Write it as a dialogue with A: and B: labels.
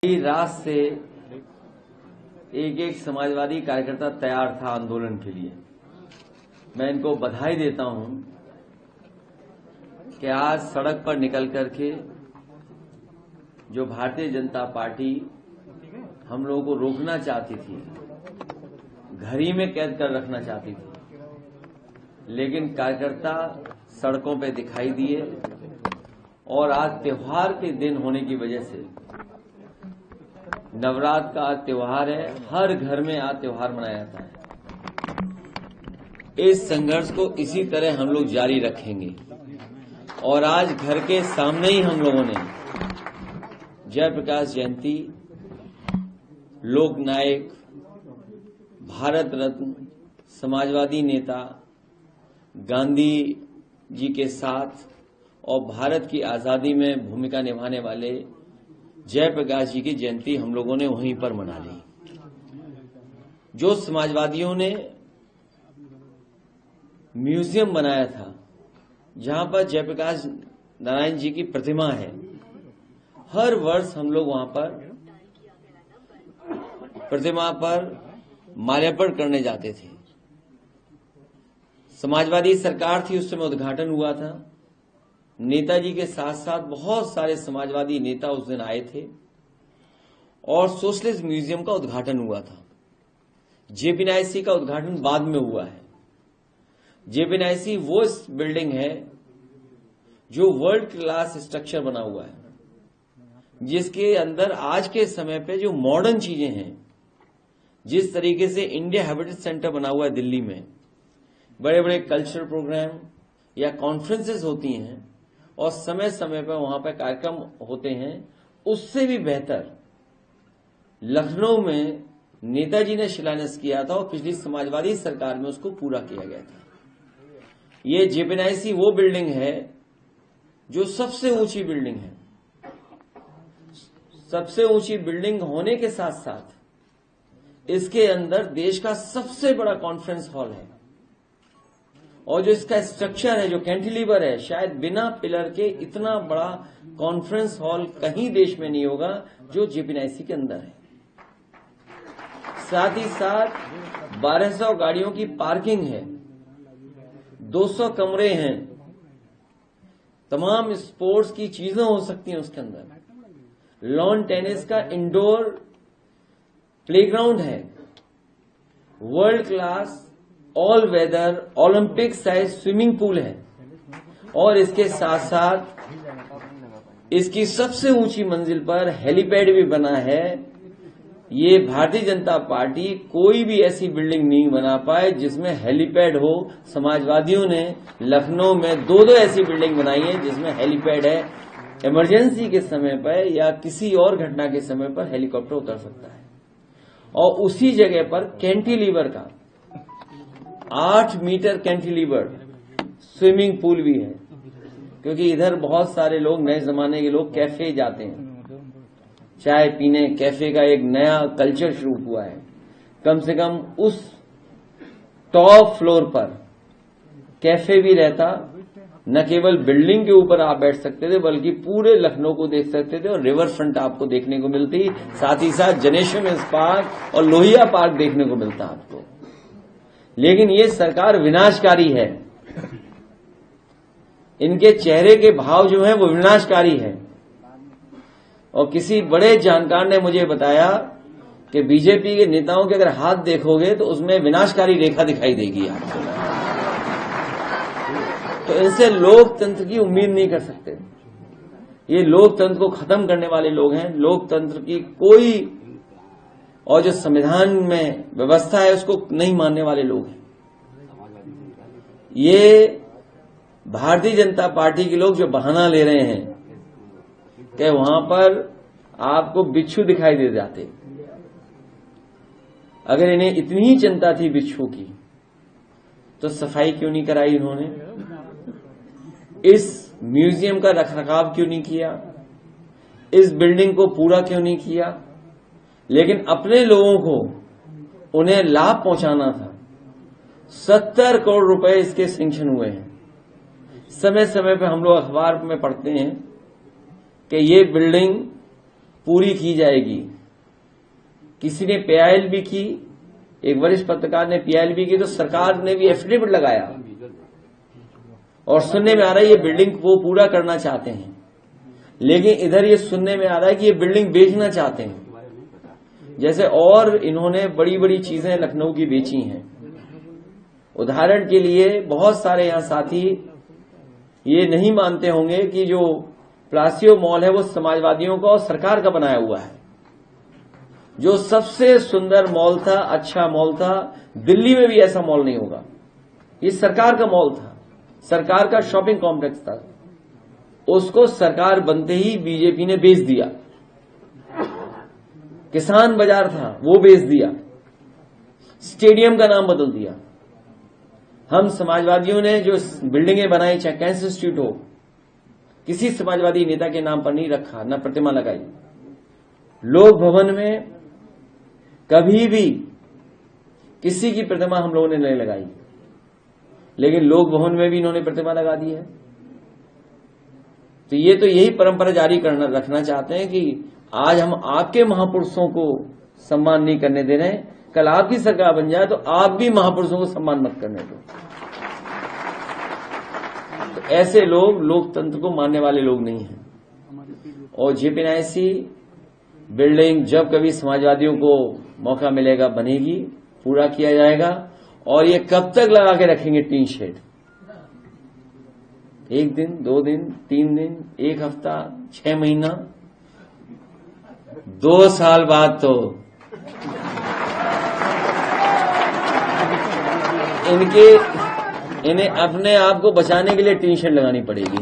A: रात से एक समाजवादी कार्यकर्ता तैयार था आंदोलन के लिए। मैं इनको बधाई देता हूं कि आज सड़क पर निकल करके जो भारतीय जनता पार्टी हम लोगों को रोकना चाहती थी, घर ही में कैद कर रखना चाहती थी, लेकिन कार्यकर्ता सड़कों पे दिखाई दिए और आज त्योहार के दिन होने की वजह से, नवरात्र का त्योहार है, हर घर में आज त्योहार मनाया जाता है। इस संघर्ष को इसी तरह हम लोग जारी रखेंगे और आज घर के सामने ही हम लोगों ने जयप्रकाश जयंती, लोक नायक, भारत रत्न, समाजवादी नेता गांधी जी के साथ और भारत की आजादी में भूमिका निभाने वाले जयप्रकाश जी की जयंती हम लोगों ने वहीं पर मना ली। जो समाजवादियों ने म्यूजियम बनाया था जहां पर जयप्रकाश नारायण जी की प्रतिमा है, हर वर्ष हम लोग वहां पर प्रतिमा पर माल्यार्पण करने जाते थे। समाजवादी सरकार थी, उस समय उद्घाटन हुआ था। नेताजी के साथ साथ बहुत सारे समाजवादी नेता उस दिन आए थे और सोशलिस्ट म्यूजियम का उद्घाटन हुआ था। जेपीएनआईसी का उद्घाटन बाद में हुआ है। जेपीएनआईसी वो बिल्डिंग है जो वर्ल्ड क्लास स्ट्रक्चर बना हुआ है, जिसके अंदर आज के समय पे जो मॉडर्न चीजें हैं, जिस तरीके से इंडिया हैबिटेट सेंटर बना हुआ है दिल्ली में, बड़े बड़े कल्चरल प्रोग्राम या कॉन्फ्रेंसेस होती हैं और समय समय पर वहां पर कार्यक्रम होते हैं, उससे भी बेहतर लखनऊ में नेताजी ने शिलान्यास किया था और पिछली समाजवादी सरकार में उसको पूरा किया गया था। ये जेपीएनआईसी वो बिल्डिंग है जो सबसे ऊंची बिल्डिंग है। सबसे ऊंची बिल्डिंग होने के साथ साथ इसके अंदर देश का सबसे बड़ा कॉन्फ्रेंस हॉल है और जो इसका स्ट्रक्चर है, जो कैंटिलीवर है, शायद बिना पिलर के इतना बड़ा कॉन्फ्रेंस हॉल कहीं देश में नहीं होगा जो जेपीएनआईसी के अंदर है। साथ ही साथ 1200 गाड़ियों की पार्किंग है, 200 कमरे हैं, तमाम स्पोर्ट्स की चीजें हो सकती हैं उसके अंदर, लॉन टेनिस का इंडोर प्लेग्राउंड है, world class all weather Olympic size swimming pool है और इसके साथ साथ इसकी सबसे ऊंची मंजिल पर हेलीपैड भी बना है। ये भारतीय जनता पार्टी कोई भी ऐसी बिल्डिंग नहीं बना पाए जिसमें हेलीपैड हो। समाजवादियों ने लखनऊ में दो ऐसी बिल्डिंग बनाई है जिसमें हेलीपैड है। इमरजेंसी के समय पर या किसी और घटना के समय पर हेलीकॉप्टर उतर सकता है। और उसी जगह पर कैंटिलीवर का 8 मीटर कैंटिलीवर स्विमिंग पूल भी है, क्योंकि इधर बहुत सारे लोग, नए जमाने के लोग कैफे जाते हैं चाय पीने। कैफे का एक नया कल्चर शुरू हुआ है। कम से कम उस टॉप फ्लोर पर कैफे भी रहता। न केवल बिल्डिंग के ऊपर आप बैठ सकते थे बल्कि पूरे लखनऊ को देख सकते थे और रिवर फ्रंट आपको देखने को मिलती। साथ ही साथ जनेश्वर पार्क और लोहिया पार्क देखने को मिलता आपको। लेकिन ये सरकार विनाशकारी है। इनके चेहरे के भाव जो है वो विनाशकारी है। और किसी बड़े जानकार ने मुझे बताया कि बीजेपी के नेताओं के अगर हाथ देखोगे तो उसमें विनाशकारी रेखा दिखाई देगी आपको। तो इनसे लोकतंत्र की उम्मीद नहीं कर सकते। ये लोकतंत्र को खत्म करने वाले लोग हैं। लोकतंत्र की कोई और जो संविधान में व्यवस्था है उसको नहीं मानने वाले लोग हैं। ये भारतीय जनता पार्टी के लोग जो बहाना ले रहे हैं कि वहां पर आपको बिच्छू दिखाई दे जाते। अगर इन्हें इतनी ही चिंता थी बिच्छू की तो सफाई क्यों नहीं कराई इन्होंने? इस म्यूजियम का रखरखाव क्यों नहीं किया? इस बिल्डिंग को पूरा क्यों नहीं किया? लेकिन अपने लोगों को उन्हें लाभ पहुंचाना था। 70 करोड़ रुपए इसके सैंक्शन हुए हैं। समय समय पर हम लोग अखबार में पढ़ते हैं कि ये बिल्डिंग पूरी की जाएगी। किसी ने पीआईएल भी की, एक वरिष्ठ पत्रकार ने पीआईएल भी की, तो सरकार ने भी एफिडेविट लगाया और सुनने में आ रहा है ये बिल्डिंग वो पूरा करना चाहते हैं। लेकिन इधर ये सुनने में आ रहा है कि ये बिल्डिंग बेचना चाहते हैं। जैसे और इन्होंने बड़ी बड़ी चीजें लखनऊ की बेची हैं। उदाहरण के लिए बहुत सारे यहां साथी ये नहीं मानते होंगे कि जो प्लासियो मॉल है वो समाजवादियों का और सरकार का बनाया हुआ है। जो सबसे सुंदर मॉल था, अच्छा मॉल था, दिल्ली में भी ऐसा मॉल नहीं होगा। ये सरकार का मॉल था, सरकार का शॉपिंग कॉम्प्लेक्स था। उसको सरकार बनते ही बीजेपी ने बेच दिया। किसान बाजार था वो बेच दिया, स्टेडियम का नाम बदल दिया। हम समाजवादियों ने जो बिल्डिंगें बनाई, चाहे कैंसर इंस्टीट्यूट हो, किसी समाजवादी नेता के नाम पर नहीं रखा, न प्रतिमा लगाई। लोक भवन में कभी भी किसी की प्रतिमा हम लोगों ने नहीं लगाई, लेकिन लोक भवन में भी इन्होंने प्रतिमा लगा दी है। तो ये तो यही परंपरा जारी करना रखना चाहते हैं कि आज हम आपके महापुरुषों को सम्मान नहीं करने दे रहे हैं, कल आपकी सरकार बन जाए तो आप भी महापुरुषों को सम्मान मत करने दो। तो ऐसे लोग लोकतंत्र को मानने वाले लोग नहीं हैं। और जेपीएनआईसी बिल्डिंग जब कभी समाजवादियों को मौका मिलेगा बनेगी, पूरा किया जाएगा। और ये कब तक लगा के रखेंगे टीन शेड? 1 दिन, 2 दिन, 3 दिन, 1 हफ्ता, 6 महीना, 2 साल बाद तो इन्हें अपने आप को बचाने के लिए टीन शेड लगानी पड़ेगी।